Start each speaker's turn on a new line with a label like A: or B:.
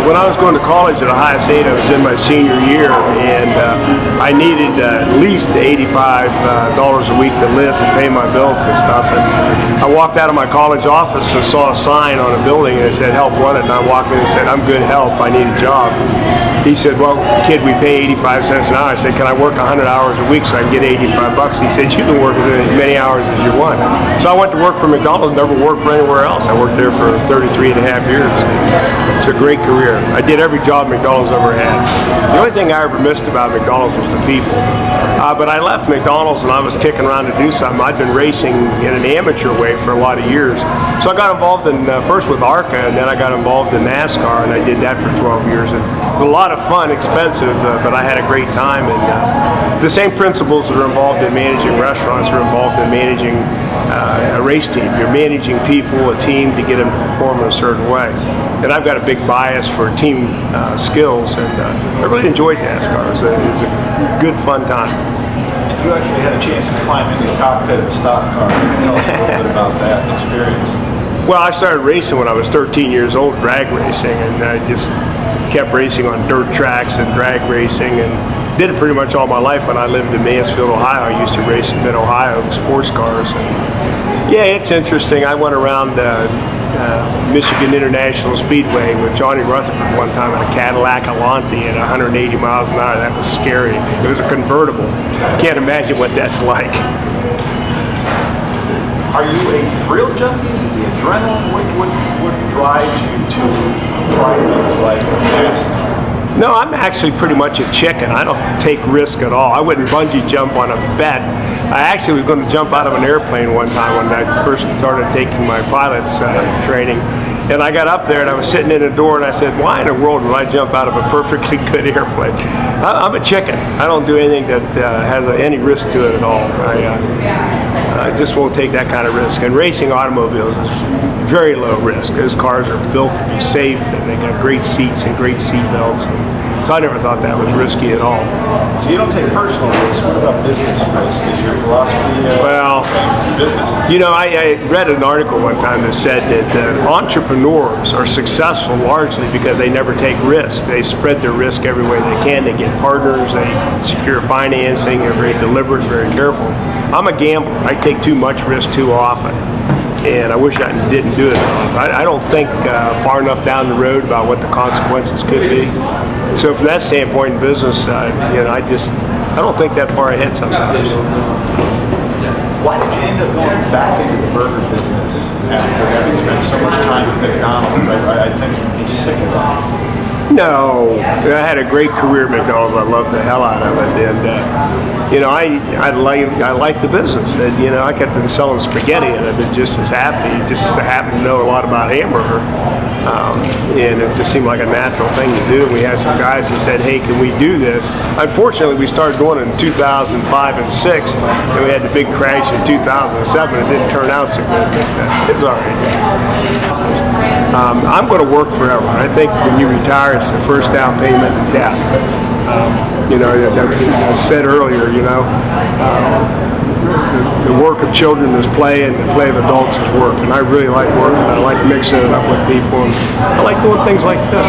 A: when I was going to college at Ohio State, I was in my senior year, and I needed at least $85 a week to live to pay my bills and stuff. And I walked out of my college office and saw a sign on a building and it said help wanted, and I walked in and said, I'm good help, I need a job. He said, well, kid, we pay 85 cents an hour. I said, can I work 100 hours a week so I can get 85 bucks? He said, you can work as many hours as you want. So I went to work for McDonald, never worked for anywhere else. I worked there for 33 and a half years. It's a great career. I did every job McDonald's ever had. The only thing I ever missed about McDonald's was the people. But I left McDonald's and I was kicking around to do something. I'd been racing in an amateur way for a lot of years. So I got involved in, first with ARCA, and then I got involved in NASCAR, and I did that for 12 years. And it was a lot of fun, expensive, but I had a great time. And the same principles that are involved in managing restaurants are involved in managing a race team. You're managing people, a team, to get them to perform in a certain way. And I've got a big bias for team skills, and I really enjoyed NASCAR. It was a good, fun time.
B: And you actually had a chance to climb into the cockpit of a stock car. Can you tell us a little bit about that experience?
A: Well, I started racing when I was 13 years old, drag racing, and I just kept racing on dirt tracks and drag racing, and did it pretty much all my life. When I lived in Mansfield, Ohio, I used to race in Mid-Ohio sports cars. And yeah, it's interesting. I went around Michigan International Speedway with Johnny Rutherford one time in a Cadillac Alante at 180 miles an hour. That was scary. It was a convertible. Can't imagine what that's like.
B: Are you a thrill junkie? Is it the adrenaline? What drives you to try things like this?
A: No, I'm actually pretty much a chicken. I don't take risk at all. I wouldn't bungee jump on a bet. I actually was going to jump out of an airplane one time when I first started taking my pilot's training. And I got up there and I was sitting in a door and I said, why in the world would I jump out of a perfectly good airplane? I'm a chicken. I don't do anything that has any risk to it at all. I just won't take that kind of risk. And racing automobiles is very low risk. Those cars are built to be safe, and they got great seats and great seat belts. So I never thought that was risky at all.
B: So you don't take personal risks. What about business risk? Is your philosophy
A: well,
B: business?
A: You know, I read an article one time that said that entrepreneurs are successful largely because they never take risk. They spread their risk every way they can. They get partners, they secure financing, they're very deliberate, very careful. I'm a gambler. I take too much risk too often, and I wish I didn't do it enough. I don't think far enough down the road about what the consequences could be. So from that standpoint in business, you know, I don't think that far ahead sometimes.
B: Why did you end up going back into the burger business after having spent so much time at McDonald's? I think you'd be sick of that.
A: No, I had a great career at McDonald's. I loved the hell out of it, and you know, I like the business. And you know, I could have been selling spaghetti, and I've been just as happy. Just happened to know a lot about hamburger, and it just seemed like a natural thing to do. We had some guys that said, "Hey, can we do this?" Unfortunately, we started doing it in 2005 and 6, and we had the big crash in 2007. It didn't turn out so good, but it was all right. I'm going to work forever. I think when you retire, it's the first down payment and death. You know, I said earlier, you know, the work of children is play, and the play of adults is work. And I really like working. I like mixing it up with people, and I like doing things like this.